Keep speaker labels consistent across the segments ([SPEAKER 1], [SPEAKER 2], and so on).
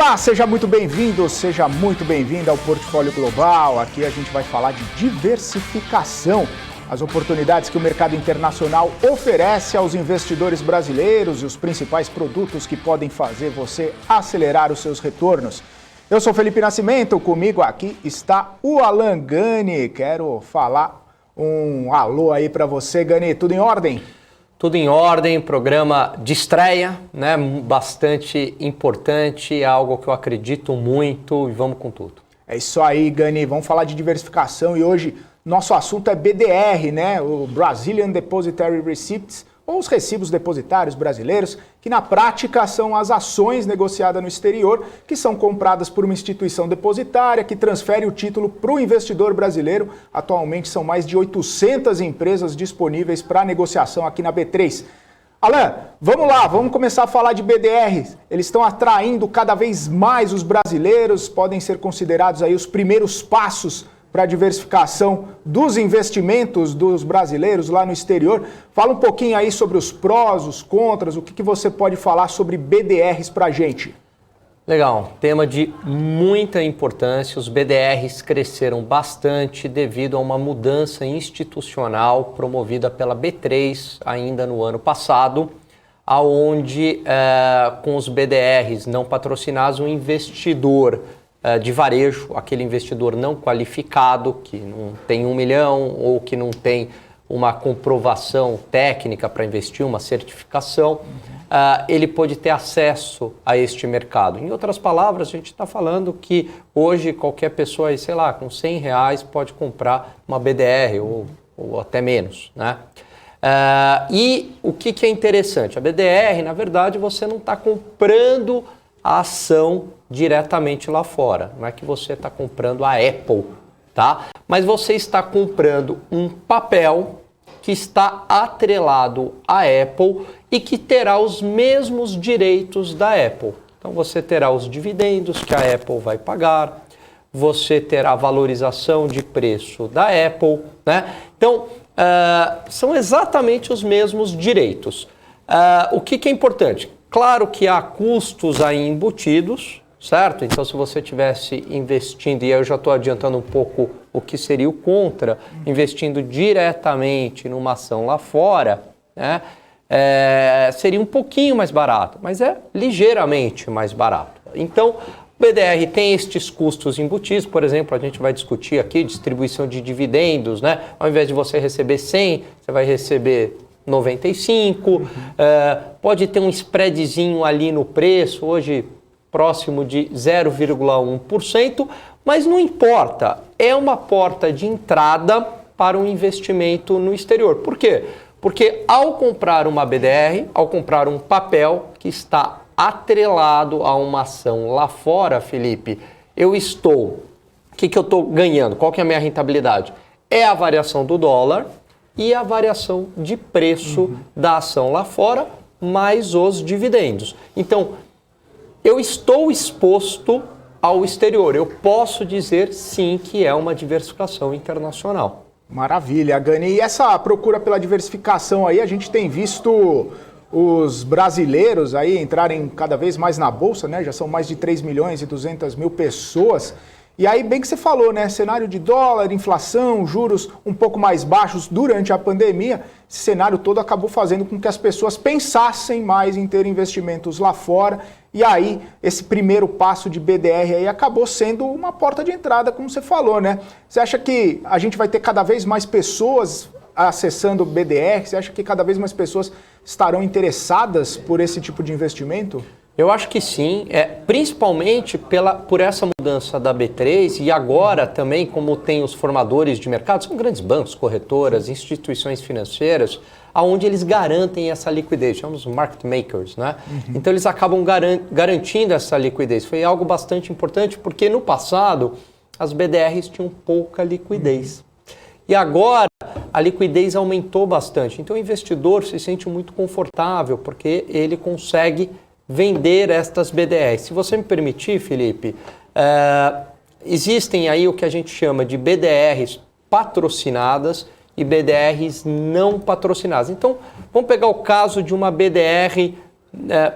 [SPEAKER 1] Olá, seja muito bem-vindo, seja muito bem-vinda ao Portfólio Global. Aqui a gente vai falar de diversificação, as oportunidades que o mercado internacional oferece aos investidores brasileiros e os principais produtos que podem fazer você acelerar os seus retornos. Eu sou Felipe Nascimento, comigo aqui está o Alan Gani. Quero falar um alô aí para você, Gani. Tudo em ordem?
[SPEAKER 2] Tudo em ordem, programa de estreia, né? Bastante importante, algo que eu acredito muito e vamos com tudo.
[SPEAKER 1] É isso aí, Gani. Vamos falar de diversificação e hoje nosso assunto é BDR, né? O Brazilian Depositary Receipts, ou os recibos depositários brasileiros, que na prática são as ações negociadas no exterior, que são compradas por uma instituição depositária, que transfere o título para o investidor brasileiro. Atualmente são mais de 800 empresas disponíveis para negociação aqui na B3. Alan, vamos lá, vamos começar a falar de BDR. Eles estão atraindo cada vez mais os brasileiros, podem ser considerados aí os primeiros passos para a diversificação dos investimentos dos brasileiros lá no exterior. Fala um pouquinho aí sobre os prós, os contras, o que você pode falar sobre BDRs para a gente.
[SPEAKER 2] Legal, tema de muita importância. Os BDRs cresceram bastante devido a uma mudança institucional promovida pela B3 ainda no ano passado, aonde com os BDRs não patrocinados, o investidor de varejo, aquele investidor não qualificado, que não tem 1 milhão ou que não tem uma comprovação técnica para investir, uma certificação, ele pode ter acesso a este mercado. Em outras palavras, a gente está falando que hoje qualquer pessoa, sei lá, com R$100 pode comprar uma BDR ou até menos, né? E o que é interessante? A BDR, na verdade, você não está comprando a ação diretamente lá fora. Não é que você está comprando a Apple, tá? Mas você está comprando um papel que está atrelado à Apple e que terá os mesmos direitos da Apple. Então você terá os dividendos que a Apple vai pagar, você terá a valorização de preço da Apple, né? Então são exatamente os mesmos direitos. O que é importante? Claro que há custos aí embutidos, certo? Então, se você estivesse investindo, e aí eu já estou adiantando um pouco o que seria o contra, investindo diretamente numa ação lá fora, né? Seria um pouquinho mais barato, mas é ligeiramente mais barato. Então, o BDR tem estes custos embutidos, por exemplo, a gente vai discutir aqui distribuição de dividendos, né? Ao invés de você receber 100, você vai receber 95, pode ter um spreadzinho ali no preço, hoje próximo de 0,1%, mas não importa, é uma porta de entrada para um investimento no exterior. Por quê? Porque ao comprar uma BDR, ao comprar um papel que está atrelado a uma ação lá fora, Felipe, o que eu estou ganhando? Qual que é a minha rentabilidade? É a variação do dólar e a variação de preço da ação lá fora, mais os dividendos. Então, eu estou exposto ao exterior. Eu posso dizer, sim, que é uma diversificação internacional.
[SPEAKER 1] Maravilha, Gani. E essa procura pela diversificação aí, a gente tem visto os brasileiros aí entrarem cada vez mais na Bolsa, né? Já são mais de 3 milhões e 200 mil pessoas. E aí, bem que você falou, né? Cenário de dólar, inflação, juros um pouco mais baixos durante a pandemia, esse cenário todo acabou fazendo com que as pessoas pensassem mais em ter investimentos lá fora. E aí, esse primeiro passo de BDR aí acabou sendo uma porta de entrada, como você falou, né? Você acha que a gente vai ter cada vez mais pessoas acessando o BDR? Você acha que cada vez mais pessoas estarão interessadas por esse tipo de investimento?
[SPEAKER 2] Eu acho que sim, principalmente por essa mudança da B3 e agora também como tem os formadores de mercado, são grandes bancos, corretoras, instituições financeiras, onde eles garantem essa liquidez, chamamos market makers, né? Então eles acabam garantindo essa liquidez. Foi algo bastante importante porque no passado as BDRs tinham pouca liquidez. E agora a liquidez aumentou bastante, então o investidor se sente muito confortável porque ele consegue vender estas BDRs. Se você me permitir, Felipe, existem aí o que a gente chama de BDRs patrocinadas e BDRs não patrocinadas. Então, vamos pegar o caso de uma BDR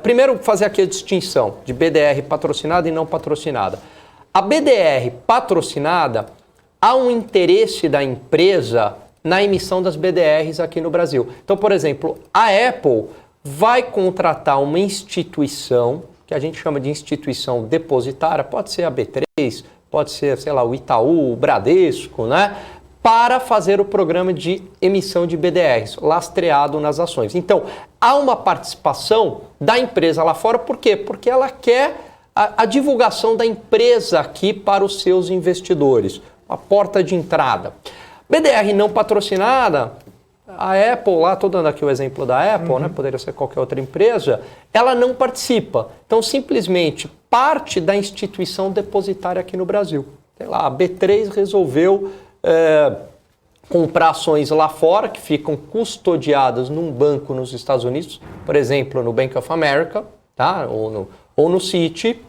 [SPEAKER 2] primeiro fazer aqui a distinção de BDR patrocinada e não patrocinada. A BDR patrocinada, há um interesse da empresa na emissão das BDRs aqui no Brasil. Então, por exemplo, a Apple vai contratar uma instituição, que a gente chama de instituição depositária, pode ser a B3, pode ser, sei lá, o Itaú, o Bradesco, né? Para fazer o programa de emissão de BDRs, lastreado nas ações. Então, há uma participação da empresa lá fora, por quê? Porque ela quer a divulgação da empresa aqui para os seus investidores, a porta de entrada. BDR não patrocinada, a Apple, lá estou dando aqui o exemplo da Apple, né? Poderia ser qualquer outra empresa, ela não participa. Então, simplesmente, parte da instituição depositária aqui no Brasil. Sei lá, a B3 resolveu comprar ações lá fora, que ficam custodiadas num banco nos Estados Unidos, por exemplo, no Bank of America, tá? ou no Citi,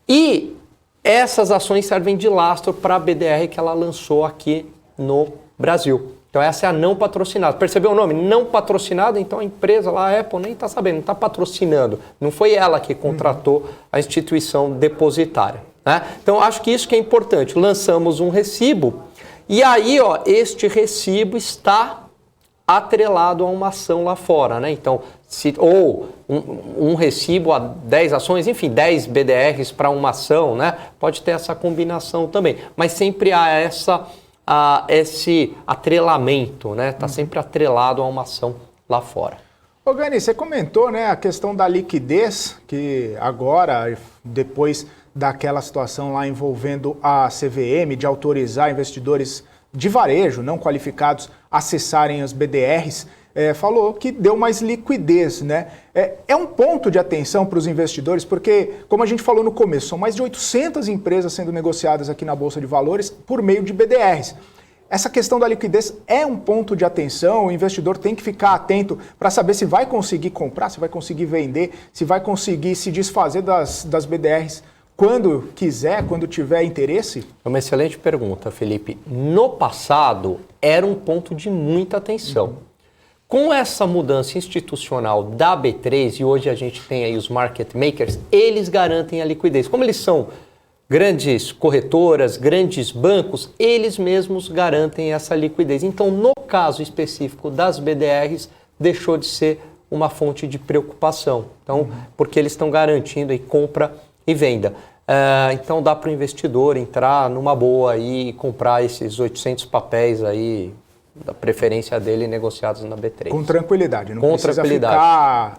[SPEAKER 2] e essas ações servem de lastro para a BDR que ela lançou aqui no Brasil. Então essa é a não patrocinada. Percebeu o nome? Não patrocinada, então a empresa lá, a Apple, nem está sabendo, não está patrocinando. Não foi ela que contratou a instituição depositária. Né? Então acho que isso que é importante. Lançamos um recibo e aí este recibo está atrelado a uma ação lá fora. Né? Então, ou um recibo a 10 ações, enfim, 10 BDRs para uma ação, né? Pode ter essa combinação também. Mas sempre há esse atrelamento, né? Está sempre atrelado a uma ação lá fora.
[SPEAKER 1] Ô Gani, você comentou, né, a questão da liquidez, que agora, depois daquela situação lá envolvendo a CVM, de autorizar investidores de varejo não qualificados acessarem as BDRs, falou que deu mais liquidez, né? É um ponto de atenção para os investidores, porque, como a gente falou no começo, são mais de 800 empresas sendo negociadas aqui na Bolsa de Valores por meio de BDRs. Essa questão da liquidez é um ponto de atenção, o investidor tem que ficar atento para saber se vai conseguir comprar, se vai conseguir vender, se vai conseguir se desfazer das BDRs quando quiser, quando tiver interesse?
[SPEAKER 2] É uma excelente pergunta, Felipe. No passado, era um ponto de muita atenção. Com essa mudança institucional da B3, e hoje a gente tem aí os market makers, eles garantem a liquidez. Como eles são grandes corretoras, grandes bancos, eles mesmos garantem essa liquidez. Então, no caso específico das BDRs, deixou de ser uma fonte de preocupação. Então, porque eles estão garantindo aí compra e venda. Então, dá para o investidor entrar numa boa e comprar esses 800 papéis aí, da preferência dele, negociados na B3.
[SPEAKER 1] Com tranquilidade, não precisa ficar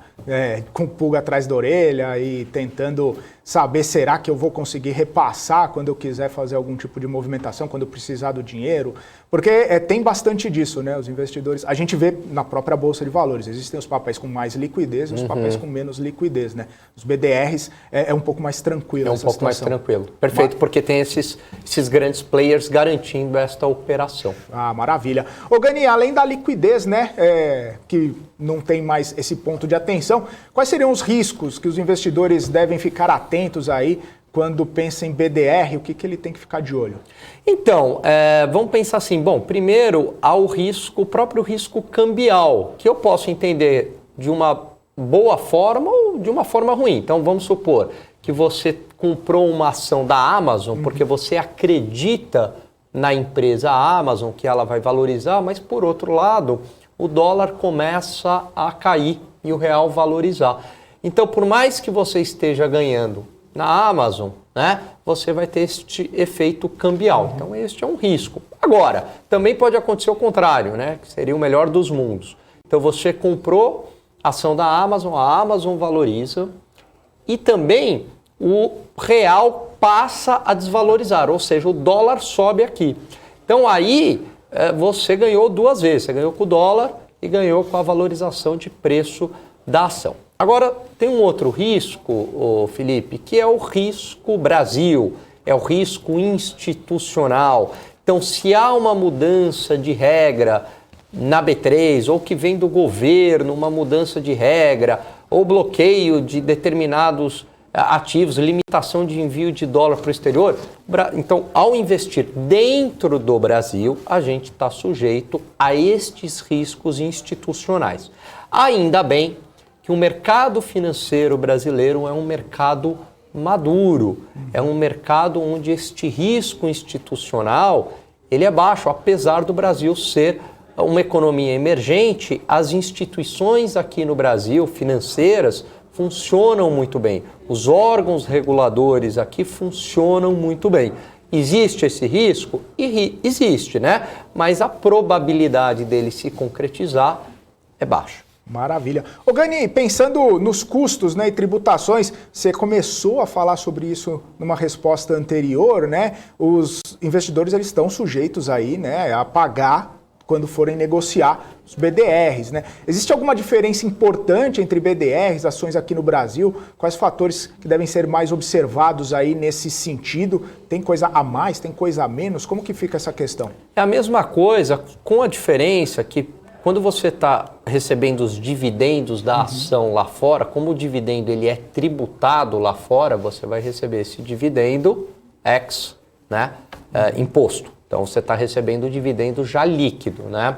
[SPEAKER 1] com pulga atrás da orelha e tentando saber, será que eu vou conseguir repassar quando eu quiser fazer algum tipo de movimentação, quando eu precisar do dinheiro, porque tem bastante disso, né? Os investidores, a gente vê na própria Bolsa de Valores, existem os papéis com mais liquidez e os papéis com menos liquidez, né? Os BDRs é um pouco mais tranquilo.
[SPEAKER 2] É um pouco mais tranquilo. Perfeito, porque tem esses grandes players garantindo esta operação.
[SPEAKER 1] Ah, maravilha. Ô Gani, além da liquidez, né, que não tem mais esse ponto de atenção, quais seriam os riscos que os investidores devem ficar atentos aí quando pensa em BDR? O que ele tem que ficar de olho?
[SPEAKER 2] Então, vamos pensar assim, bom, primeiro há o próprio risco cambial, que eu posso entender de uma boa forma ou de uma forma ruim. Então, vamos supor que você comprou uma ação da Amazon porque você acredita na empresa Amazon, que ela vai valorizar, mas por outro lado, o dólar começa a cair e o real valorizar. Então, por mais que você esteja ganhando na Amazon, né, você vai ter este efeito cambial. Então, este é um risco. Agora, também pode acontecer o contrário, né, que seria o melhor dos mundos. Então, você comprou a ação da Amazon, a Amazon valoriza e também o real passa a desvalorizar, ou seja, o dólar sobe aqui. Então, aí você ganhou duas vezes. Você ganhou com o dólar e ganhou com a valorização de preço da ação. Agora, tem um outro risco, Felipe, que é o risco Brasil, é o risco institucional. Então, se há uma mudança de regra na B3, ou que vem do governo, uma mudança de regra, ou bloqueio de determinados ativos, limitação de envio de dólar para o exterior, então, ao investir dentro do Brasil, a gente está sujeito a estes riscos institucionais. Ainda bem que o mercado financeiro brasileiro é um mercado maduro, é um mercado onde este risco institucional ele é baixo, apesar do Brasil ser uma economia emergente, as instituições aqui no Brasil, financeiras, funcionam muito bem. Os órgãos reguladores aqui funcionam muito bem. Existe esse risco? Existe, né? Mas a probabilidade dele se concretizar é baixa.
[SPEAKER 1] Maravilha. Ô Gani, pensando nos custos, né, e tributações, você começou a falar sobre isso numa resposta anterior, né? Os investidores eles estão sujeitos aí, né, a pagar quando forem negociar os BDRs, né? Existe alguma diferença importante entre BDRs, ações aqui no Brasil? Quais fatores que devem ser mais observados aí nesse sentido? Tem coisa a mais, tem coisa a menos? Como que fica essa questão?
[SPEAKER 2] É a mesma coisa, com a diferença que quando você está recebendo os dividendos da ação lá fora, como o dividendo ele é tributado lá fora, você vai receber esse dividendo ex, né, imposto. Então você está recebendo o dividendo já líquido, né?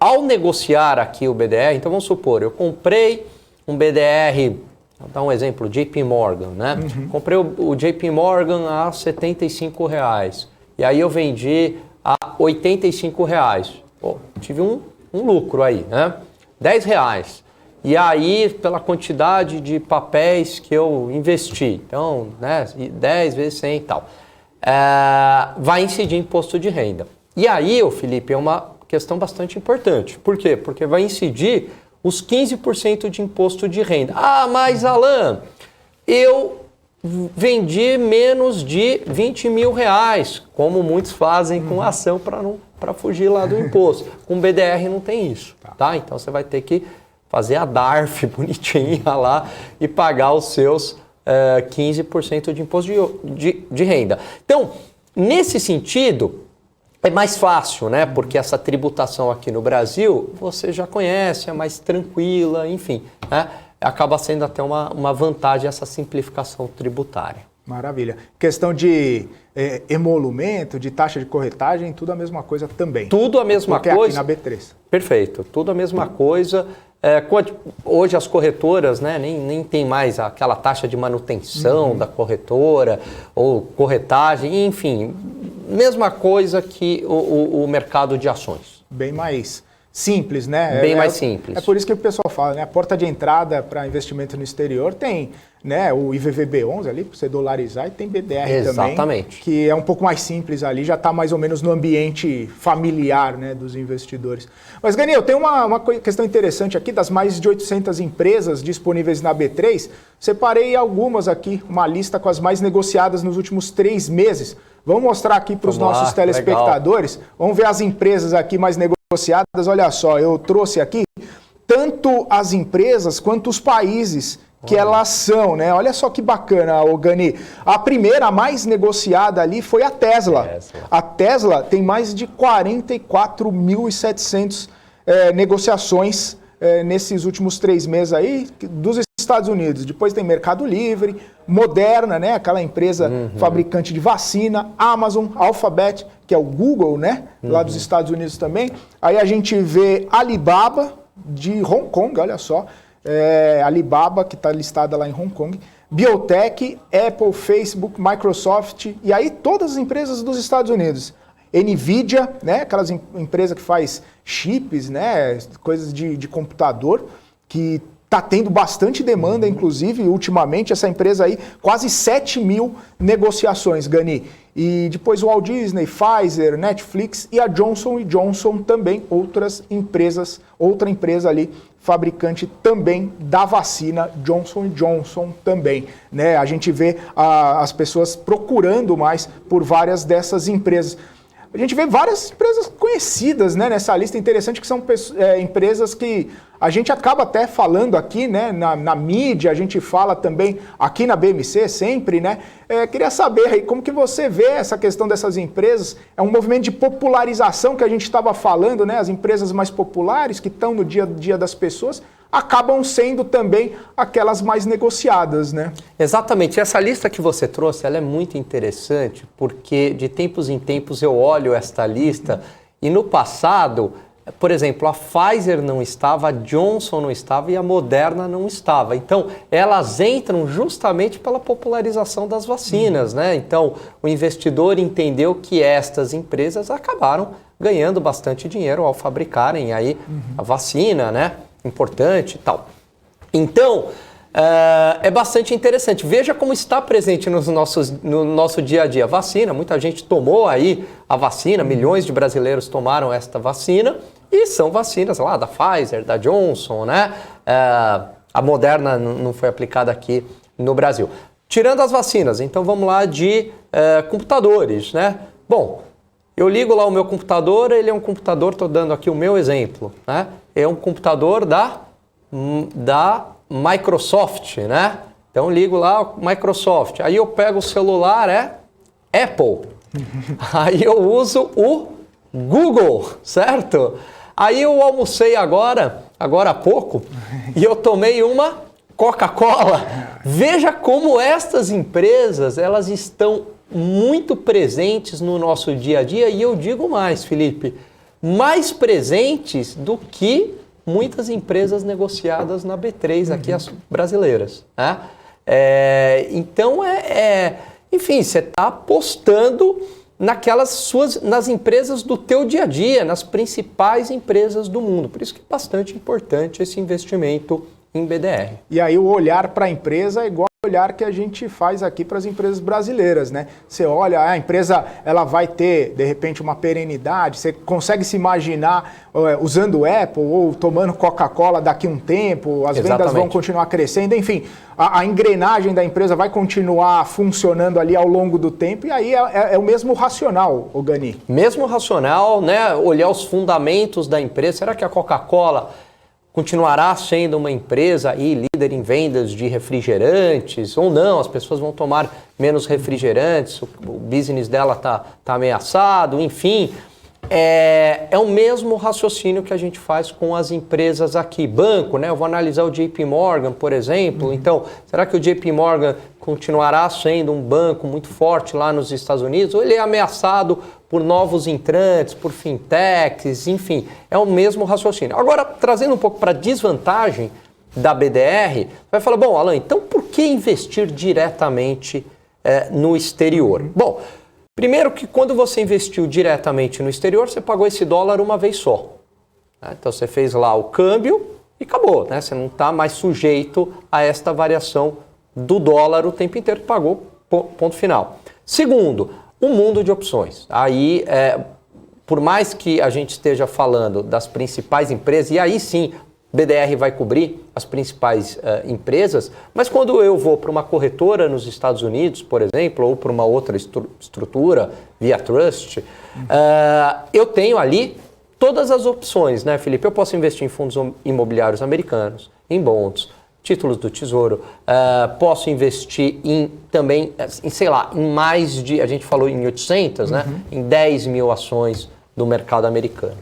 [SPEAKER 2] Ao negociar aqui o BDR, então vamos supor, eu comprei um BDR, vou dar um exemplo, JP Morgan, né? Comprei o JP Morgan a R$75 e aí eu vendi a R$85. Pô, tive um lucro aí, né? R$10. E aí, pela quantidade de papéis que eu investi, então, né, 10 vezes 100 e tal, vai incidir imposto de renda. E aí, Felipe, é uma questão bastante importante. Por quê? Porque vai incidir os 15% de imposto de renda. Ah, mas Alan, eu vendi menos de R$20 mil, como muitos fazem com ação para fugir lá do imposto. Com BDR não tem isso, tá? Então você vai ter que fazer a DARF bonitinha lá e pagar os seus 15% de imposto de renda. Então, nesse sentido, é mais fácil, né? Porque essa tributação aqui no Brasil, você já conhece, é mais tranquila, enfim, né? Acaba sendo até uma vantagem essa simplificação tributária.
[SPEAKER 1] Maravilha. Questão de emolumento, de taxa de corretagem, tudo a mesma coisa também.
[SPEAKER 2] Tudo a mesma coisa.
[SPEAKER 1] Aqui na B3.
[SPEAKER 2] Perfeito, tudo a mesma coisa. Hoje as corretoras, né, nem tem mais aquela taxa de manutenção da corretora ou corretagem, enfim, mesma coisa que o mercado de ações.
[SPEAKER 1] Bem mais simples, né?
[SPEAKER 2] Bem mais simples.
[SPEAKER 1] É por isso que o pessoal fala, né? A porta de entrada para investimento no exterior tem, né, o IVVB11 ali, para você dolarizar, e tem BDR
[SPEAKER 2] Exatamente.
[SPEAKER 1] também, que é um pouco mais simples ali, já está mais ou menos no ambiente familiar, né, dos investidores. Mas, Gani, eu tenho uma questão interessante aqui, das mais de 800 empresas disponíveis na B3, separei algumas aqui, uma lista com as mais negociadas nos últimos 3 meses. Vamos mostrar aqui para os nossos telespectadores. Legal. Vamos ver as empresas aqui mais negociadas. Olha só, eu trouxe aqui tanto as empresas quanto os países que elas são, né? Olha só que bacana, Gani. A primeira, a mais negociada ali foi a Tesla. A Tesla tem mais de 44.700 negociações nesses últimos 3 meses aí dos Estados Unidos. Depois tem Mercado Livre, Moderna, né? Aquela empresa fabricante de vacina, Amazon, Alphabet, que é o Google, né? Lá dos Estados Unidos também. Aí a gente vê Alibaba de Hong Kong, olha só. Alibaba, que está listada lá em Hong Kong. Biotech, Apple, Facebook, Microsoft, e aí todas as empresas dos Estados Unidos. Nvidia, né? Aquelas empresas que faz chips, né? Coisas de computador, que está tendo bastante demanda, inclusive, ultimamente, essa empresa aí, quase 7.000 negociações, Gani. E depois o Walt Disney, Pfizer, Netflix e a Johnson & Johnson também, outra empresa ali, fabricante também da vacina, Johnson & Johnson também, né? A gente vê as pessoas procurando mais por várias dessas empresas. A gente vê várias empresas conhecidas, né, nessa lista, interessante, que são empresas que a gente acaba até falando aqui, né, na mídia, a gente fala também aqui na BMC sempre, né? Queria saber aí como que você vê essa questão dessas empresas. É um movimento de popularização que a gente estava falando, né? As empresas mais populares que estão no dia a dia das pessoas acabam sendo também aquelas mais negociadas, né?
[SPEAKER 2] Exatamente. Essa lista que você trouxe, ela é muito interessante, porque de tempos em tempos eu olho esta lista e no passado por exemplo, a Pfizer não estava, a Johnson não estava e a Moderna não estava. Então, elas entram justamente pela popularização das vacinas, né? Então, o investidor entendeu que estas empresas acabaram ganhando bastante dinheiro ao fabricarem aí a vacina, né? Importante e tal. Então, é bastante interessante. Veja como está presente no nosso dia a dia. Vacina, muita gente tomou aí a vacina, milhões de brasileiros tomaram esta vacina e são vacinas lá da Pfizer, da Johnson, né? A Moderna não foi aplicada aqui no Brasil. Tirando as vacinas, então vamos lá de computadores, né? Bom, eu ligo lá o meu computador, ele é um computador, estou dando aqui o meu exemplo, né? É um computador da Microsoft, né? Então ligo lá o Microsoft. Aí eu pego o celular, Apple. Aí eu uso o Google, certo? Aí eu almocei agora há pouco, e eu tomei uma Coca-Cola. Veja como estas empresas, elas estão muito presentes no nosso dia a dia, e eu digo mais, Felipe, mais presentes do que muitas empresas negociadas na B3, aqui as brasileiras. Né? Então, enfim, você está apostando nas empresas do teu dia a dia, nas principais empresas do mundo. Por isso que é bastante importante esse investimento em BDR.
[SPEAKER 1] E aí o olhar para a empresa é igual ao olhar que a gente faz aqui para as empresas brasileiras, né? Você olha, a empresa ela vai ter, de repente, uma perenidade, você consegue se imaginar usando o Apple ou tomando Coca-Cola daqui a um tempo, as vendas vão continuar crescendo, enfim, a engrenagem da empresa vai continuar funcionando ali ao longo do tempo, e aí é o mesmo racional, Gani.
[SPEAKER 2] Mesmo racional, né? Olhar os fundamentos da empresa. Será que a Coca-Cola continuará sendo uma empresa aí líder em vendas de refrigerantes ou não? As pessoas vão tomar menos refrigerantes, o business dela tá ameaçado, enfim. É o mesmo raciocínio que a gente faz com as empresas aqui. Banco, né? Eu vou analisar o JP Morgan, por exemplo. Então, será que o JP Morgan continuará sendo um banco muito forte lá nos Estados Unidos? Ou ele é ameaçado por novos entrantes, por fintechs, enfim, é o mesmo raciocínio. Agora, trazendo um pouco para a desvantagem da BDR, vai falar, bom, Alan, então por que investir diretamente no exterior? Bom, primeiro que quando você investiu diretamente no exterior, você pagou esse dólar uma vez só. Né? Então você fez lá o câmbio e acabou, né? Você não está mais sujeito a esta variação do dólar o tempo inteiro, pagou, ponto final. Segundo, o mundo de opções. Aí, por mais que a gente esteja falando das principais empresas, e aí sim, BDR vai cobrir as principais empresas, mas quando eu vou para uma corretora nos Estados Unidos, por exemplo, ou para uma outra estrutura, via Trust, eu tenho ali todas as opções, né, Felipe? Eu posso investir em fundos imobiliários americanos, em bonds, títulos do Tesouro, posso investir também, sei lá, em mais de, a gente falou em 800, né? Em 10 mil ações do mercado americano.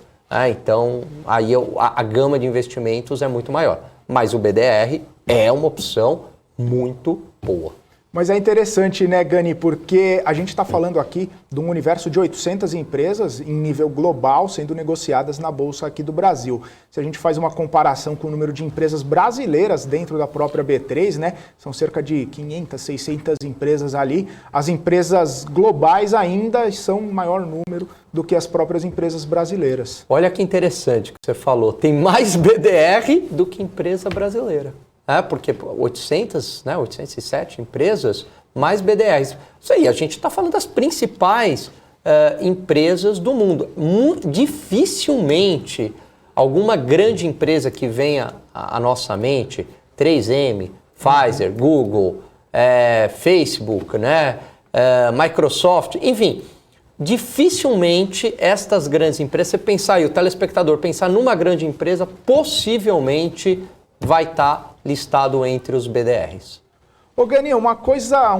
[SPEAKER 2] Então, aí a gama de investimentos é muito maior. Mas o BDR é uma opção muito boa.
[SPEAKER 1] Mas é interessante, né, Gani, porque a gente está falando aqui de um universo de 800 empresas em nível global sendo negociadas na Bolsa aqui do Brasil. Se a gente faz uma comparação com o número de empresas brasileiras dentro da própria B3, né, são cerca de 500, 600 empresas ali, as empresas globais ainda são um maior número do que as próprias empresas brasileiras.
[SPEAKER 2] Olha que interessante que você falou, tem mais BDR do que empresa brasileira. Porque 807 empresas, mais BDRs. Isso aí, a gente está falando das principais empresas do mundo. Dificilmente alguma grande empresa que venha à nossa mente, 3M, Pfizer, Google, Facebook, né, Microsoft, enfim, dificilmente estas grandes empresas, você pensar aí, o telespectador pensar numa grande empresa, possivelmente vai estar listado entre os BDRs.
[SPEAKER 1] Ô Gani, um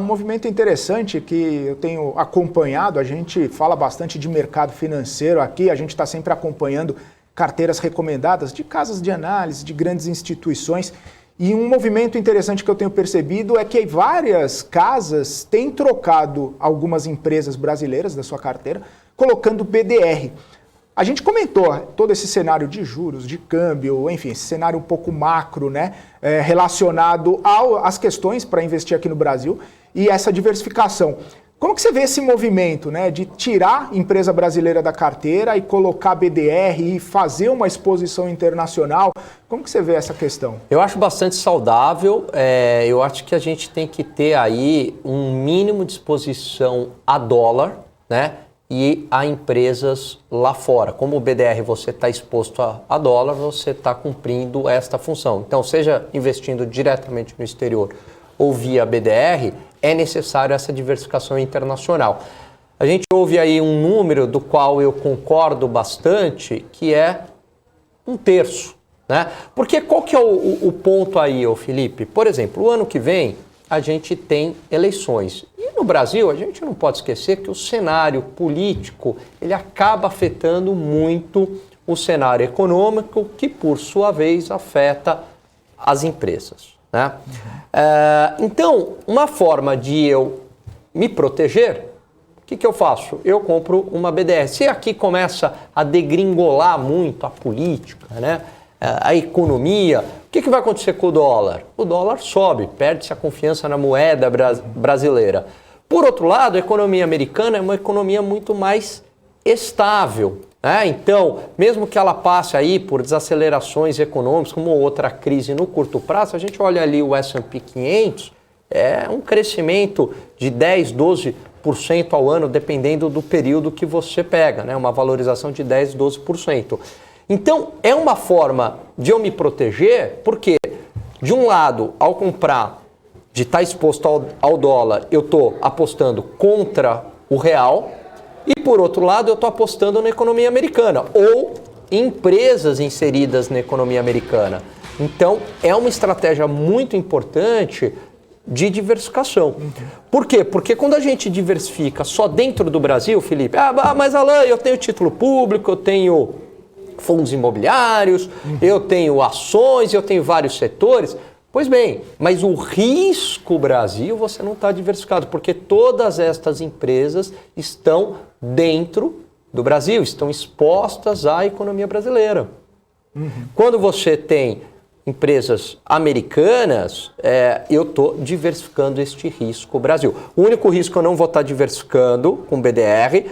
[SPEAKER 1] movimento interessante que eu tenho acompanhado, a gente fala bastante de mercado financeiro aqui, a gente está sempre acompanhando carteiras recomendadas de casas de análise, de grandes instituições, e um movimento interessante que eu tenho percebido é que várias casas têm trocado algumas empresas brasileiras da sua carteira, colocando BDR. A gente comentou todo esse cenário de juros, de câmbio, enfim, esse cenário um pouco macro, né, relacionado às questões para investir aqui no Brasil e essa diversificação. Como que você vê esse movimento, né, de tirar empresa brasileira da carteira e colocar BDR e fazer uma exposição internacional? Como que você vê essa questão?
[SPEAKER 2] Eu acho bastante saudável. Eu acho que a gente tem que ter aí um mínimo de exposição a dólar, né, e a empresas lá fora. Como o BDR você está exposto a dólar, você está cumprindo esta função. Então, seja investindo diretamente no exterior ou via BDR, é necessário essa diversificação internacional. A gente ouve aí um número do qual eu concordo bastante, que é 1/3, né? Porque qual que é o ponto aí, Felipe? Por exemplo, o ano que vem a gente tem eleições. E no Brasil a gente não pode esquecer que o cenário político ele acaba afetando muito o cenário econômico, que por sua vez afeta as empresas, né? Então, uma forma de eu me proteger, o que eu faço? Eu compro uma BDR. Se aqui começa a degringolar muito a política, né, a economia, o que vai acontecer com o dólar? O dólar sobe, perde-se a confiança na moeda brasileira. Por outro lado, a economia americana é uma economia muito mais estável, né? Então, mesmo que ela passe aí por desacelerações econômicas, como outra crise no curto prazo, a gente olha ali o S&P 500, é um crescimento de 10%, 12% ao ano, dependendo do período que você pega, né? Uma valorização de 10%, 12%. Então, é uma forma de eu me proteger, porque, de um lado, ao comprar, de estar exposto ao dólar, eu estou apostando contra o real, e, por outro lado, eu estou apostando na economia americana, ou empresas inseridas na economia americana. Então, é uma estratégia muito importante de diversificação. Por quê? Porque quando a gente diversifica só dentro do Brasil, Felipe, mas Alain, eu tenho título público, eu tenho fundos imobiliários, eu tenho ações, eu tenho vários setores. Pois bem, mas o risco Brasil você não está diversificado, porque todas estas empresas estão dentro do Brasil, estão expostas à economia brasileira. Quando você tem empresas americanas, eu estou diversificando este risco Brasil. O único risco que eu não vou estar diversificando com BDR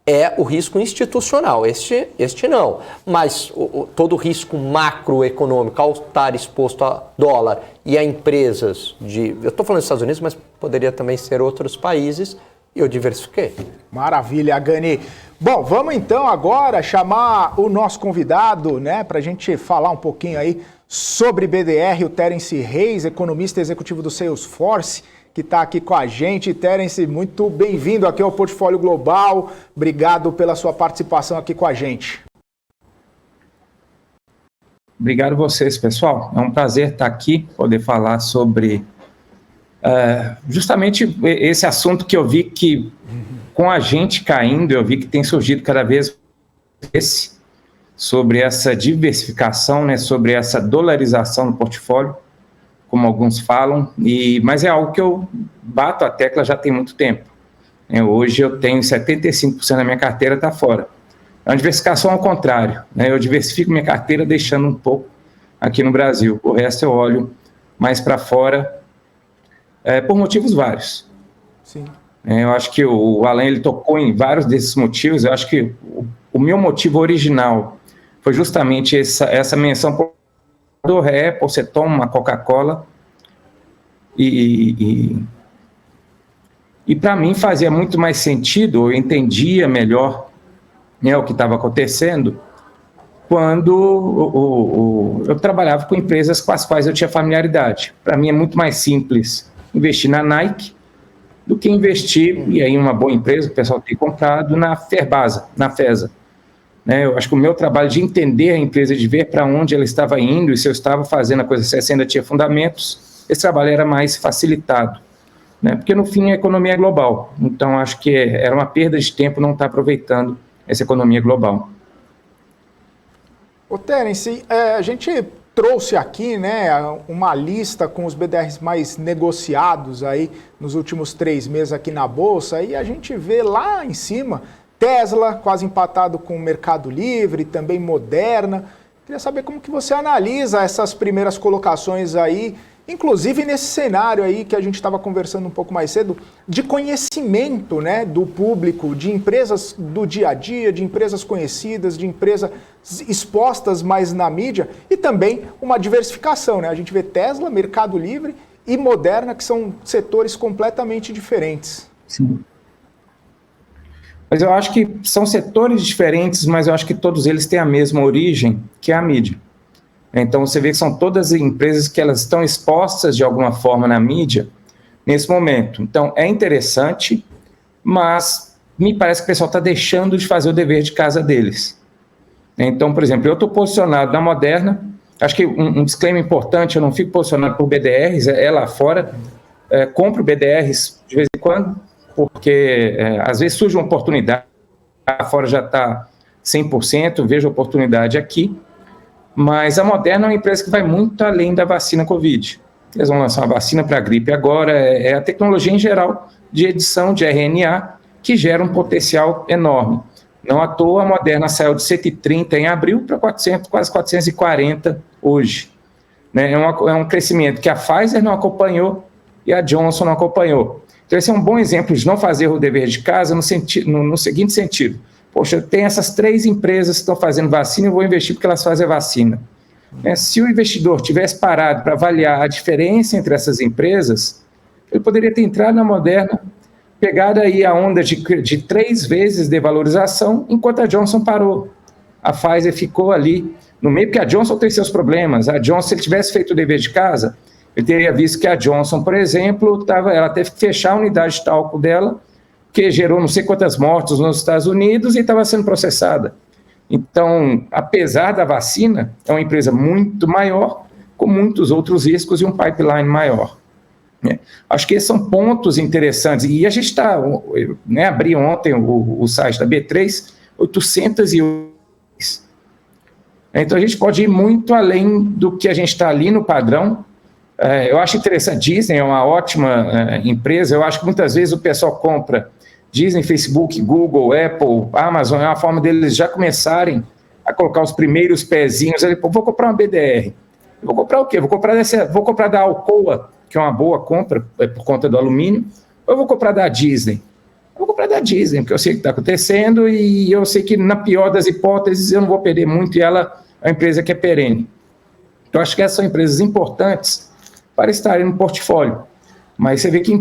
[SPEAKER 2] é o risco institucional, este não. Mas todo o risco macroeconômico, ao estar exposto a dólar e a empresas eu estou falando dos Estados Unidos, mas poderia também ser outros países, eu diversifiquei.
[SPEAKER 1] Maravilha, Gani. Bom, vamos então agora chamar o nosso convidado, né, para a gente falar um pouquinho aí sobre BDR, o Terence Reis, economista executivo do Salesforce, que está aqui com a gente. Terence, muito bem-vindo aqui ao Portfólio Global. Obrigado pela sua participação aqui com a gente.
[SPEAKER 3] Obrigado a vocês, pessoal. É um prazer estar aqui, poder falar sobre justamente esse assunto que eu vi que, com a gente caindo, eu vi que tem surgido cada vez mais sobre essa diversificação, né, sobre essa dolarização do portfólio, como alguns falam, mas é algo que eu bato a tecla já tem muito tempo. Hoje eu tenho 75% da minha carteira está fora. É uma diversificação ao contrário, né? Eu diversifico minha carteira deixando um pouco aqui no Brasil. O resto eu olho mais para fora, por motivos vários. Sim. Eu acho que o Alain ele tocou em vários desses motivos. Eu acho que o meu motivo original foi justamente essa menção do Apple, você toma uma Coca-Cola e para mim fazia muito mais sentido, eu entendia melhor, né, o que estava acontecendo quando eu trabalhava com empresas com as quais eu tinha familiaridade. Para mim é muito mais simples investir na Nike do que investir, e aí uma boa empresa, o pessoal tem comprado, na Ferbasa, na FESA. Eu acho que o meu trabalho de entender a empresa, de ver para onde ela estava indo e se eu estava fazendo a coisa, se ainda tinha fundamentos, esse trabalho era mais facilitado, né? Porque no fim a economia é global, então acho que era uma perda de tempo não estar aproveitando essa economia global.
[SPEAKER 1] Ô Terence, a gente trouxe aqui, né, uma lista com os BDRs mais negociados aí nos últimos 3 meses aqui na Bolsa, e a gente vê lá em cima Tesla, quase empatado com o Mercado Livre, também Moderna. Queria saber como que você analisa essas primeiras colocações aí, inclusive nesse cenário aí que a gente estava conversando um pouco mais cedo, de conhecimento, né, do público, de empresas do dia a dia, de empresas conhecidas, de empresas expostas mais na mídia e também uma diversificação, né? A gente vê Tesla, Mercado Livre e Moderna, que são setores completamente diferentes.
[SPEAKER 3] Sim. Mas eu acho que são setores diferentes, mas eu acho que todos eles têm a mesma origem, que é a mídia. Então você vê que são todas empresas que elas estão expostas de alguma forma na mídia nesse momento. Então é interessante, mas me parece que o pessoal está deixando de fazer o dever de casa deles. Então, por exemplo, eu estou posicionado na Moderna, acho que um disclaimer importante, eu não fico posicionado por BDRs, é lá fora, compro BDRs de vez em quando, porque às vezes surge uma oportunidade, lá fora já está 100%, vejo oportunidade aqui, mas a Moderna é uma empresa que vai muito além da vacina Covid. Eles vão lançar uma vacina para a gripe agora, é a tecnologia em geral de edição de RNA que gera um potencial enorme. Não à toa a Moderna saiu de 130 em abril para 400, quase 440 hoje. Né? É um crescimento que a Pfizer não acompanhou e a Johnson não acompanhou. Então, esse é um bom exemplo de não fazer o dever de casa no seguinte sentido. Poxa, tem essas 3 empresas que estão fazendo vacina, eu vou investir porque elas fazem a vacina. Se o investidor tivesse parado para avaliar a diferença entre essas empresas, ele poderia ter entrado na Moderna, pegado aí a onda de 3 vezes de valorização, enquanto a Johnson parou. A Pfizer ficou ali no meio, porque a Johnson tem seus problemas. A Johnson, se ele tivesse feito o dever de casa, ele teria visto que a Johnson, por exemplo, ela teve que fechar a unidade de talco dela, que gerou não sei quantas mortes nos Estados Unidos e estava sendo processada. Então, apesar da vacina, é uma empresa muito maior, com muitos outros riscos e um pipeline maior. Acho que esses são pontos interessantes. E a gente está, abri ontem o site da B3, 808. Então, a gente pode ir muito além do que a gente está ali no padrão. Eu acho interessante, Disney é uma ótima empresa, eu acho que muitas vezes o pessoal compra Disney, Facebook, Google, Apple, Amazon, é uma forma deles já começarem a colocar os primeiros pezinhos ali, vou comprar uma BDR, vou comprar o quê? Vou comprar da Alcoa, que é uma boa compra por conta do alumínio, ou eu vou comprar da Disney? Eu vou comprar da Disney, porque eu sei o que está acontecendo e eu sei que na pior das hipóteses eu não vou perder muito e ela é uma empresa que é perene. Então acho que essas são empresas importantes para estarem no portfólio. Mas você vê que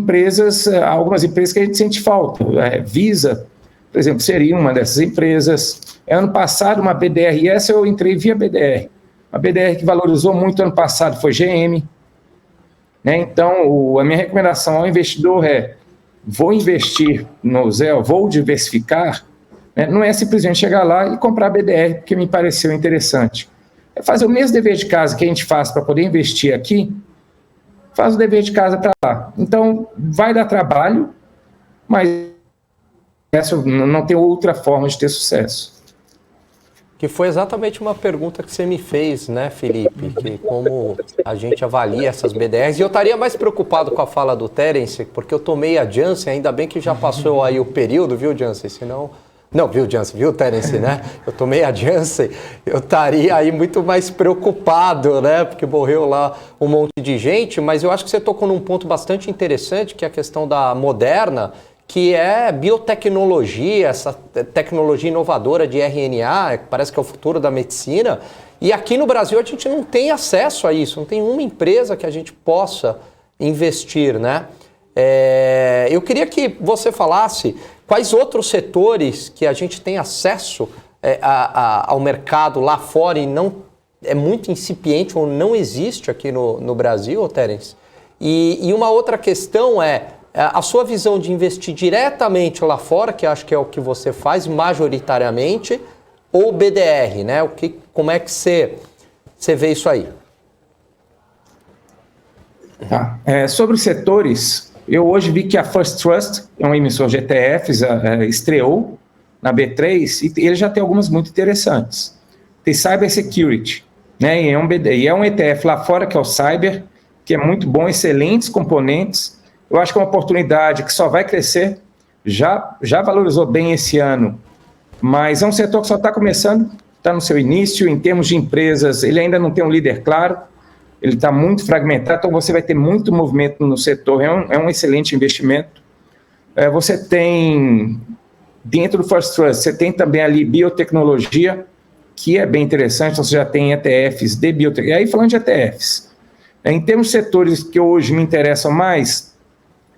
[SPEAKER 3] algumas empresas que a gente sente falta. Visa, por exemplo, seria uma dessas empresas. Ano passado, uma BDR, essa eu entrei via BDR. Uma BDR que valorizou muito ano passado foi GM. Né? Então, a minha recomendação ao investidor vou investir no Zé, vou diversificar, né? Não é simplesmente chegar lá e comprar BDR, porque me pareceu interessante. É fazer o mesmo dever de casa que a gente faz para poder investir aqui, faz o dever de casa para lá. Então, vai dar trabalho, mas não tem outra forma de ter sucesso.
[SPEAKER 2] Que foi exatamente uma pergunta que você me fez, né, Felipe? Que como a gente avalia essas BDRs. E eu estaria mais preocupado com a fala do Terence, porque eu tomei a Janssen, ainda bem que já passou aí o período, viu, Janssen? Senão... Não, viu, Janssen? Viu, Terence, né? Eu tomei a Janssen, eu estaria aí muito mais preocupado, né? Porque morreu lá um monte de gente, mas eu acho que você tocou num ponto bastante interessante, que é a questão da Moderna, que é biotecnologia, essa tecnologia inovadora de RNA, que parece que é o futuro da medicina. E aqui no Brasil a gente não tem acesso a isso, não tem uma empresa que a gente possa investir, né? Eu queria que você falasse quais outros setores que a gente tem acesso ao mercado lá fora e não é muito incipiente ou não existe aqui no Brasil, Terence? E uma outra questão é a sua visão de investir diretamente lá fora, que acho que é o que você faz majoritariamente, ou BDR, né? Como é que você vê isso aí?
[SPEAKER 3] Tá. Sobre os setores, eu hoje vi que a First Trust, é um emissor de ETFs, estreou na B3 e ele já tem algumas muito interessantes. Tem Cybersecurity, né? E é um ETF lá fora que é o Cyber, que é muito bom, excelentes componentes. Eu acho que é uma oportunidade que só vai crescer. Já valorizou bem esse ano mas é um setor que só está começando, está no seu início. Em termos de empresas, ele ainda não tem um líder claro, ele está muito fragmentado, então você vai ter muito movimento no setor, é um excelente investimento. Você tem, dentro do First Trust, você tem também ali biotecnologia, que é bem interessante, você já tem ETFs de biotecnologia. E aí, falando de ETFs, em termos de setores que hoje me interessam mais,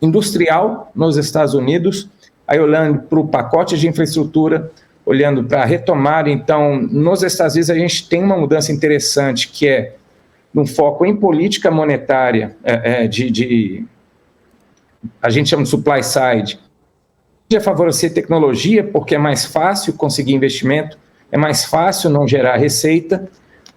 [SPEAKER 3] industrial nos Estados Unidos, aí olhando para o pacote de infraestrutura, olhando para a retomada, então, nos Estados Unidos a gente tem uma mudança interessante, que é um foco em política monetária, a gente chama de supply side, de favorecer tecnologia, porque é mais fácil conseguir investimento, é mais fácil não gerar receita,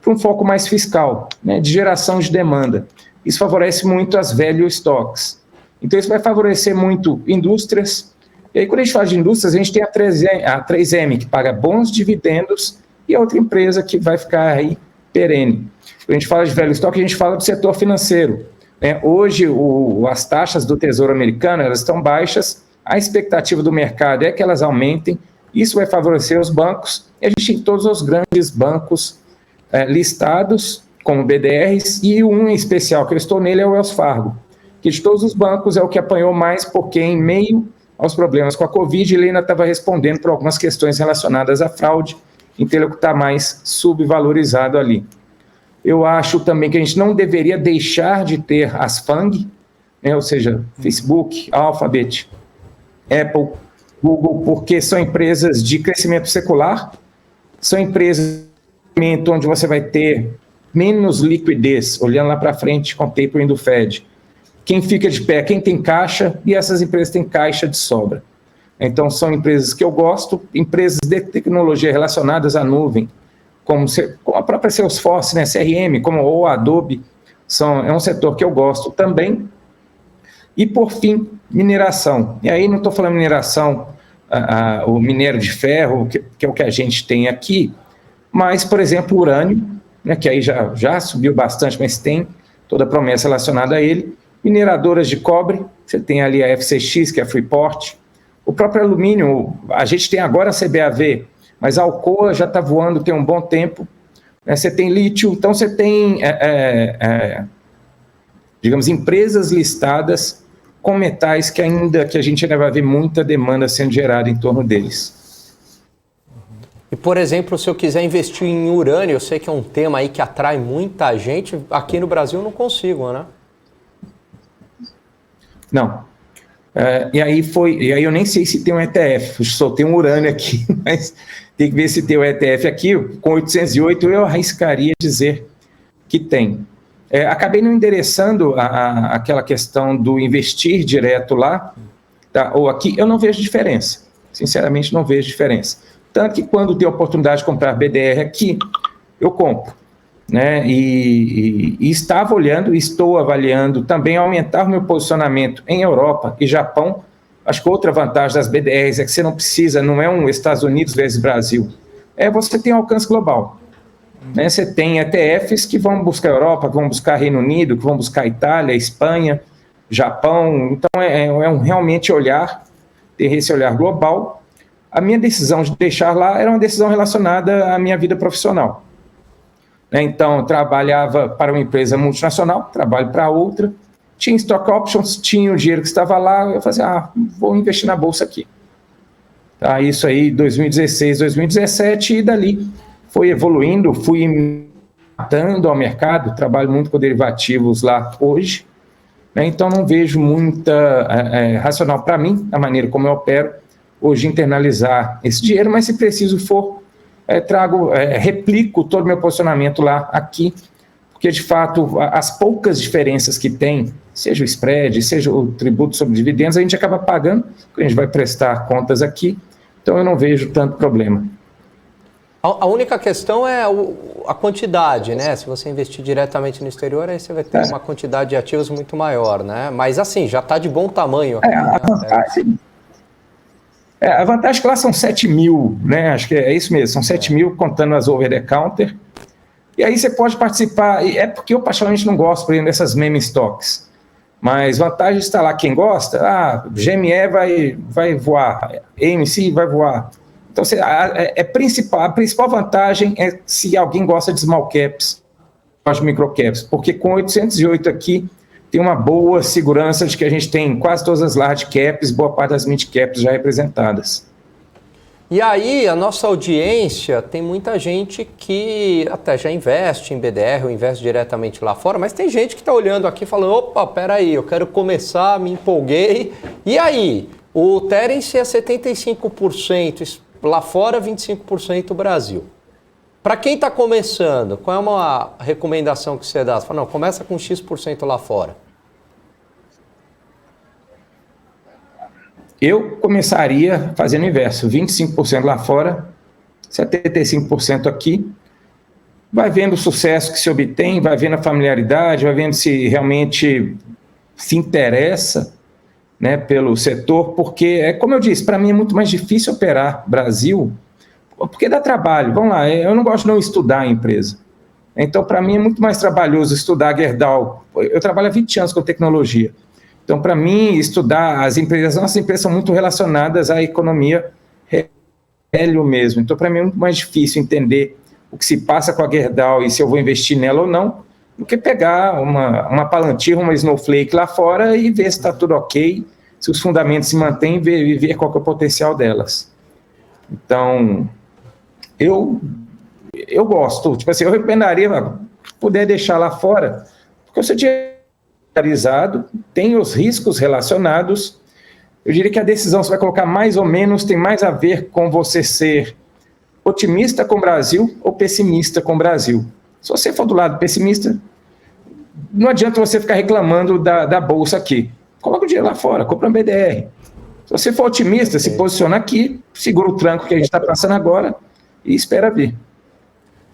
[SPEAKER 3] para um foco mais fiscal, né, de geração de demanda. Isso favorece muito as value stocks. Então, isso vai favorecer muito indústrias. E aí, quando a gente fala de indústrias, a gente tem a 3M, que paga bons dividendos, e a outra empresa que vai ficar aí perene. Quando a gente fala de value stock, a gente fala do setor financeiro. Hoje, as taxas do Tesouro americano elas estão baixas, a expectativa do mercado é que elas aumentem, isso vai favorecer os bancos, e a gente tem todos os grandes bancos listados como BDRs, e um em especial que eu estou nele é o Wells Fargo, que de todos os bancos é o que apanhou mais, porque em meio aos problemas com a Covid, ele ainda estava respondendo por algumas questões relacionadas à fraude, então ele está mais subvalorizado ali. Eu acho também que a gente não deveria deixar de ter as FANG, ou seja, Facebook, Alphabet, Apple, Google, porque são empresas de crescimento secular, são empresas onde você vai ter menos liquidez, olhando lá para frente com o tapering do Fed. Quem fica de pé, quem tem caixa, e essas empresas têm caixa de sobra. Então, são empresas que eu gosto, empresas de tecnologia relacionadas à nuvem, como a própria Salesforce, né, CRM, como o Adobe, é um setor que eu gosto também. E, por fim, mineração. E aí não estou falando mineração, o minério de ferro, que é o que a gente tem aqui, mas, por exemplo, o urânio, né, que aí já subiu bastante, mas tem toda a promessa relacionada a ele. Mineradoras de cobre, você tem ali a FCX, que é a Freeport. O próprio alumínio, a gente tem agora a CBAV, mas a Alcoa já está voando tem um bom tempo. Você tem lítio, então você tem, digamos, empresas listadas com metais que a gente ainda vai ver muita demanda sendo gerada em torno deles.
[SPEAKER 2] E, por exemplo, se eu quiser investir em urânio, eu sei que é um tema aí que atrai muita gente, aqui no Brasil eu não consigo, né?
[SPEAKER 3] Não. E aí eu nem sei se tem um ETF, só tem um urânio aqui, mas tem que ver se tem um ETF aqui. Com 808 eu arriscaria dizer que tem. Acabei não endereçando aquela questão do investir direto lá, tá? Ou aqui, eu não vejo diferença. Sinceramente, não vejo diferença. Tanto que quando tem a oportunidade de comprar BDR aqui, eu compro. Né? E estava olhando, estou avaliando também aumentar o meu posicionamento em Europa e Japão. Acho que outra vantagem das BDRs é que você não precisa, não é um Estados Unidos vezes Brasil, você tem alcance global. Né? Você tem ETFs que vão buscar Europa, que vão buscar Reino Unido, que vão buscar Itália, Espanha, Japão. Então realmente ter esse olhar global. A minha decisão de deixar lá era uma decisão relacionada à minha vida profissional. Então, eu trabalhava para uma empresa multinacional, trabalho para outra, tinha stock options, tinha o dinheiro que estava lá, eu fazia, vou investir na bolsa aqui. Tá, isso aí, 2016, 2017, e dali foi evoluindo, fui adaptando ao mercado, trabalho muito com derivativos lá hoje, né? Então não vejo muita racional para mim, a maneira como eu opero, hoje internalizar esse dinheiro, mas se preciso for, replico todo o meu posicionamento lá, aqui, porque de fato as poucas diferenças que tem, seja o spread, seja o tributo sobre dividendos, a gente acaba pagando, porque a gente vai prestar contas aqui, então eu não vejo tanto problema.
[SPEAKER 2] A única questão é a quantidade, né? Se você investir diretamente no exterior, aí você vai ter uma quantidade de ativos muito maior, né? Mas assim, já está de bom tamanho.
[SPEAKER 3] A vantagem é que lá são 7 mil, né? Acho que é isso mesmo, são 7 mil contando as over-the-counter. E aí você pode participar, porque eu particularmente não gosto, por exemplo, dessas meme stocks. Mas vantagem está lá quem gosta, GME vai voar, AMC vai voar, Então, a principal vantagem é se alguém gosta de small caps, de micro caps, porque com 808 aqui tem uma boa segurança de que a gente tem quase todas as large caps, boa parte das mid caps já representadas.
[SPEAKER 2] E aí, a nossa audiência, tem muita gente que até já investe em BDR ou investe diretamente lá fora, mas tem gente que está olhando aqui e falando, opa, peraí, eu quero começar, me empolguei. E aí, o Terence é 75% lá fora, 25% Brasil. Para quem está começando, qual é uma recomendação que você dá? Você fala, não, começa com X% lá fora.
[SPEAKER 3] Eu começaria fazendo o inverso, 25% lá fora, 75% aqui, vai vendo o sucesso que se obtém, vai vendo a familiaridade, vai vendo se realmente se interessa, né, pelo setor, porque, como eu disse, para mim é muito mais difícil operar Brasil, porque dá trabalho. Vamos lá, eu não gosto de não estudar a empresa. Então, para mim é muito mais trabalhoso estudar a Gerdau. Eu trabalho há 20 anos com tecnologia. Então, para mim, estudar as nossas empresas são muito relacionadas à economia real mesmo. Então, para mim, é muito mais difícil entender o que se passa com a Gerdau e se eu vou investir nela ou não, do que pegar uma Palantir, uma Snowflake lá fora e ver se está tudo ok, se os fundamentos se mantêm e ver qual que é o potencial delas. Então, eu gosto. Tipo assim, eu recomendaria, puder deixar lá fora, porque o seu dinheiro tem os riscos relacionados. Eu diria que a decisão você vai colocar mais ou menos tem mais a ver com você ser otimista com o Brasil ou pessimista com o Brasil. Se você for do lado pessimista, não adianta você ficar reclamando da bolsa aqui. Coloca o dinheiro lá fora, compra um BDR. Se você for otimista, se posiciona aqui, segura o tranco que a gente está passando agora e espera vir.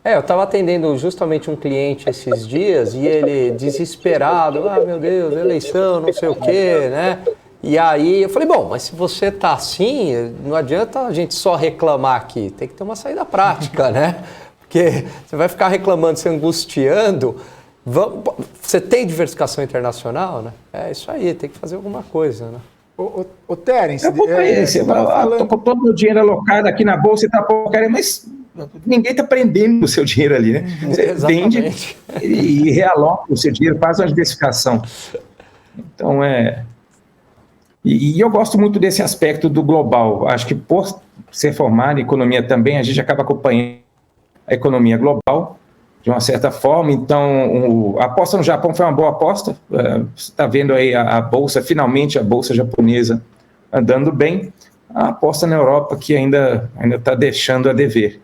[SPEAKER 2] Eu estava atendendo justamente um cliente esses dias e ele desesperado, meu Deus, eleição, não sei o quê, né? E aí eu falei, bom, mas se você tá assim, não adianta a gente só reclamar aqui, tem que ter uma saída prática, né? Porque você vai ficar reclamando, se angustiando. Você tem diversificação internacional, né? É isso aí, tem que fazer alguma coisa, né?
[SPEAKER 1] O Terence...
[SPEAKER 3] Estou com todo o meu dinheiro alocado aqui na bolsa e tá porcaria, mas ninguém está prendendo o seu dinheiro ali, né? Você vende e realoca o seu dinheiro, faz uma diversificação. Então, E eu gosto muito desse aspecto do global. Acho que por ser formado em economia também, a gente acaba acompanhando a economia global de uma certa forma. Então, a aposta no Japão foi uma boa aposta. Você está vendo aí a bolsa, finalmente a bolsa japonesa andando bem. A aposta na Europa que ainda está deixando a dever.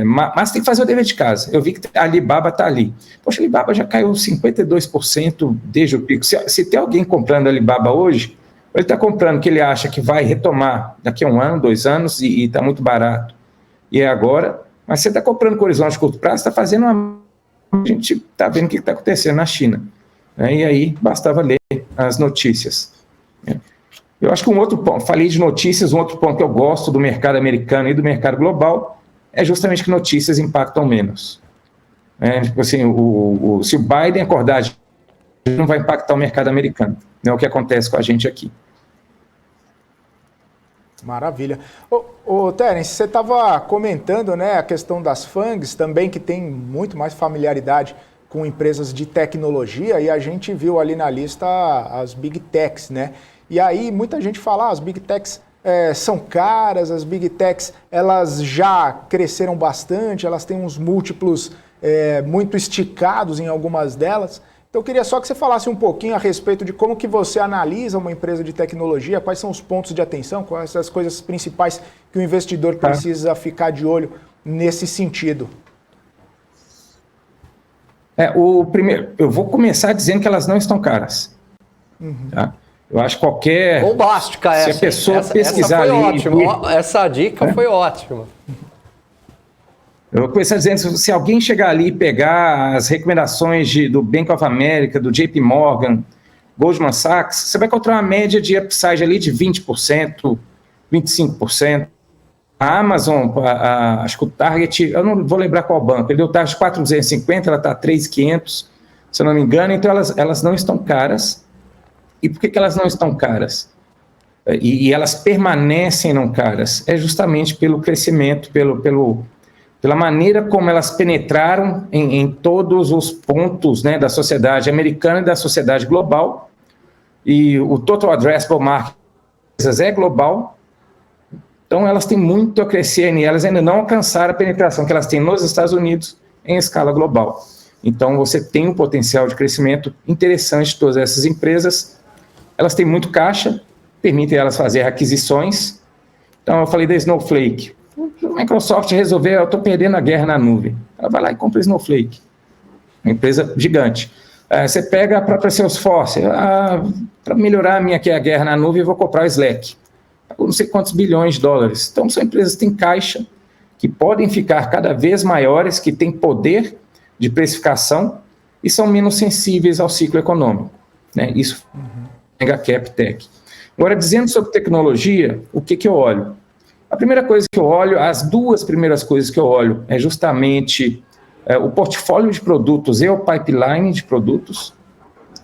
[SPEAKER 3] Mas tem que fazer o dever de casa. Eu vi que a Alibaba está ali. Poxa, a Alibaba já caiu 52% desde o pico. Se tem alguém comprando a Alibaba hoje, ele está comprando que ele acha que vai retomar daqui a 1 ano, 2 anos e está muito barato. E é agora. Mas você está comprando com horizonte de curto prazo, está fazendo A gente está vendo o que está acontecendo na China. E aí bastava ler as notícias. Eu acho que um outro ponto, falei de notícias, um outro ponto que eu gosto do mercado americano e do mercado global é justamente que notícias impactam menos. Tipo assim, se o Biden acordar, não vai impactar o mercado americano. Não é o que acontece com a gente aqui.
[SPEAKER 1] Maravilha. Terence, você estava comentando, né, a questão das FANGs também, que tem muito mais familiaridade com empresas de tecnologia, e a gente viu ali na lista as Big Techs, né? E aí muita gente fala, as Big Techs são caras, as Big Techs elas já cresceram bastante, elas têm uns múltiplos muito esticados em algumas delas. Então eu queria só que você falasse um pouquinho a respeito de como que você analisa uma empresa de tecnologia, quais são os pontos de atenção, quais são as coisas principais que o investidor precisa ficar de olho nesse sentido.
[SPEAKER 3] Eu vou começar dizendo que elas não estão caras. Tá? Eu acho qualquer...
[SPEAKER 2] Bombástica essa.
[SPEAKER 3] Se a pessoa pesquisar
[SPEAKER 2] essa foi
[SPEAKER 3] ali...
[SPEAKER 2] ótima. Essa dica foi ótima.
[SPEAKER 3] Eu vou começar dizendo, se alguém chegar ali e pegar as recomendações do Bank of America, do JP Morgan, Goldman Sachs, você vai encontrar uma média de upside ali de 20%, 25%. A Amazon, acho que o target, eu não vou lembrar qual banco, ele deu target de 4,250, ela está 3,500, se eu não me engano, então elas não estão caras. E por que elas não estão caras? e elas permanecem não caras, é justamente pelo crescimento, pela maneira como elas penetraram em todos os pontos, né, da sociedade americana e da sociedade global, e o Total Addressable Market é global, então elas têm muito a crescer e elas ainda não alcançaram a penetração que elas têm nos Estados Unidos em escala global. Então você tem um potencial de crescimento interessante de todas essas empresas, elas têm muito caixa, permitem elas fazer aquisições. Então eu falei da Snowflake, a Microsoft resolveu, eu estou perdendo a guerra na nuvem, ela vai lá e compra Snowflake, uma empresa gigante. Você pega a própria Salesforce, para melhorar a guerra na nuvem eu vou comprar o Slack, não sei quantos bilhões de dólares. Então são empresas que têm caixa, que podem ficar cada vez maiores, que têm poder de precificação e são menos sensíveis ao ciclo econômico, né? Isso é mega cap tech. Agora, dizendo sobre tecnologia, o que eu olho? A primeira coisa que eu olho, as duas primeiras coisas que eu olho é justamente o portfólio de produtos e o pipeline de produtos,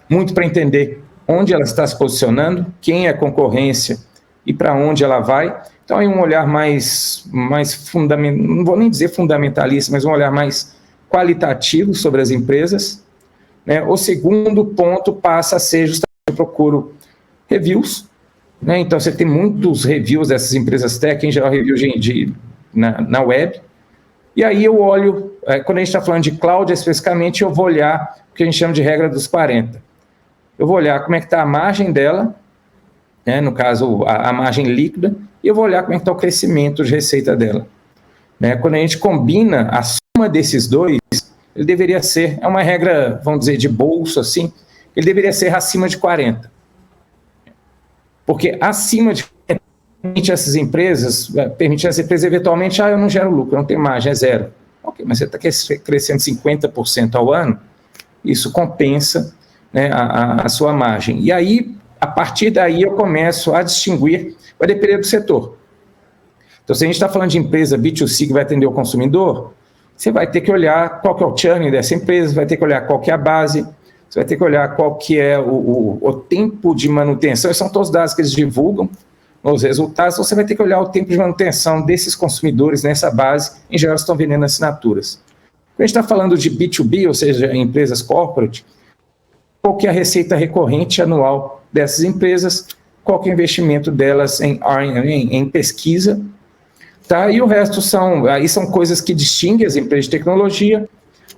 [SPEAKER 3] muito para entender onde ela está se posicionando, quem é a concorrência e para onde ela vai. Então, é um olhar mais fundamental, não vou nem dizer fundamentalista, mas um olhar mais qualitativo sobre as empresas, né? O segundo ponto passa a ser justamente, eu procuro reviews, né? Então você tem muitos reviews dessas empresas tech, em geral reviews na web, e aí eu olho, quando a gente está falando de cloud especificamente, eu vou olhar o que a gente chama de regra dos 40. Eu vou olhar como é que está a margem dela, né? No caso a margem líquida, e eu vou olhar como é que está o crescimento de receita dela, né? Quando a gente combina a soma desses dois, ele deveria ser, é uma regra, vamos dizer, de bolso, assim, ele deveria ser acima de 40. Porque acima de 40, permite essas empresas eventualmente, eu não gero lucro, eu não tenho margem, é zero. Ok, mas você está crescendo 50% ao ano, isso compensa, né, a sua margem. E aí, a partir daí, eu começo a distinguir, vai depender do setor. Então, se a gente está falando de empresa B2C que vai atender o consumidor, você vai ter que olhar qual que é o churn dessa empresa, vai ter que olhar qual que é a base, você vai ter que olhar qual que é o tempo de manutenção, esses são todos os dados que eles divulgam, os resultados, você vai ter que olhar o tempo de manutenção desses consumidores nessa base, em geral estão vendendo assinaturas. Quando a gente está falando de B2B, ou seja, empresas corporate, qual que é a receita recorrente anual dessas empresas, qual que é o investimento delas em pesquisa, tá? E o resto são coisas que distinguem as empresas de tecnologia,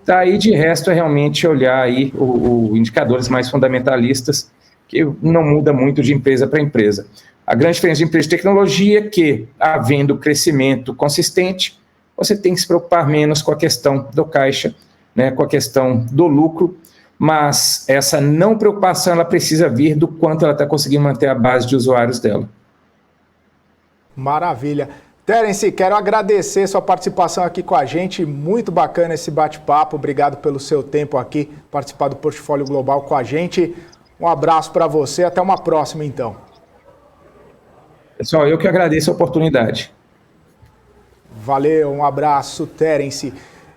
[SPEAKER 3] tá? E de resto é realmente olhar aí os indicadores mais fundamentalistas, que não muda muito de empresa para empresa. A grande diferença de empresa de tecnologia é que, havendo crescimento consistente, você tem que se preocupar menos com a questão do caixa, né, com a questão do lucro, mas essa não preocupação ela precisa vir do quanto ela está conseguindo manter a base de usuários dela.
[SPEAKER 1] Maravilha. Terence, quero agradecer sua participação aqui com a gente, muito bacana esse bate-papo, obrigado pelo seu tempo aqui, participar do Portfólio Global com a gente. Um abraço para você, até uma próxima então.
[SPEAKER 3] Pessoal, eu que agradeço a oportunidade.
[SPEAKER 1] Valeu, um abraço, Terence.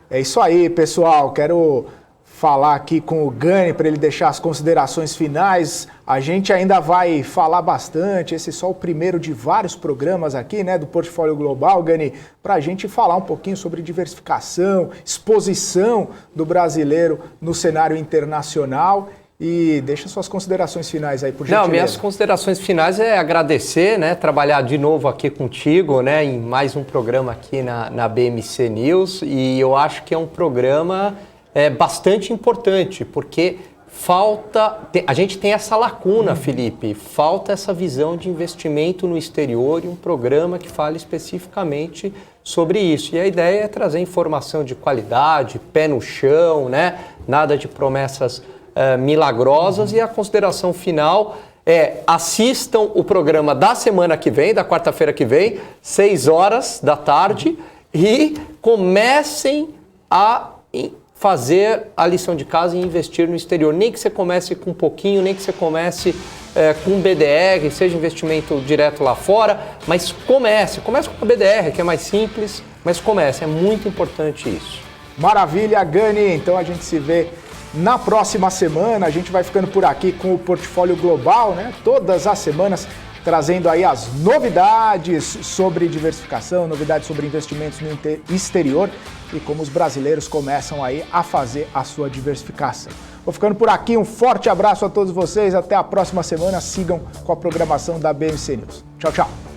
[SPEAKER 1] É isso aí, pessoal, quero falar aqui com o Gani para ele deixar as considerações finais. A gente ainda vai falar bastante, esse é só o primeiro de vários programas aqui, né, do Portfólio Global, Gani, para a gente falar um pouquinho sobre diversificação, exposição do brasileiro no cenário internacional. E deixa suas considerações finais aí, por gentileza.
[SPEAKER 2] Não, minhas considerações finais é agradecer, né, trabalhar de novo aqui contigo, né, em mais um programa aqui na BMC News, e eu acho que é um programa bastante importante, porque a gente tem essa lacuna, Felipe, falta essa visão de investimento no exterior e um programa que fale especificamente sobre isso. E a ideia é trazer informação de qualidade, pé no chão, né, nada de promessas milagrosas. E a consideração final é: assistam o programa da semana que vem, da quarta-feira que vem, 18h, e comecem a fazer a lição de casa e investir no exterior. Nem que você comece com um pouquinho, nem que você comece com BDR, seja investimento direto lá fora, mas comece com a BDR, que é mais simples, mas comece, é muito importante isso.
[SPEAKER 1] Maravilha, Gani, então a gente se vê na próxima semana. A gente vai ficando por aqui com o Portfólio Global, né? Todas as semanas trazendo aí as novidades sobre diversificação, novidades sobre investimentos no exterior e como os brasileiros começam aí a fazer a sua diversificação. Vou ficando por aqui, um forte abraço a todos vocês, até a próxima semana, sigam com a programação da BMC News. Tchau, tchau.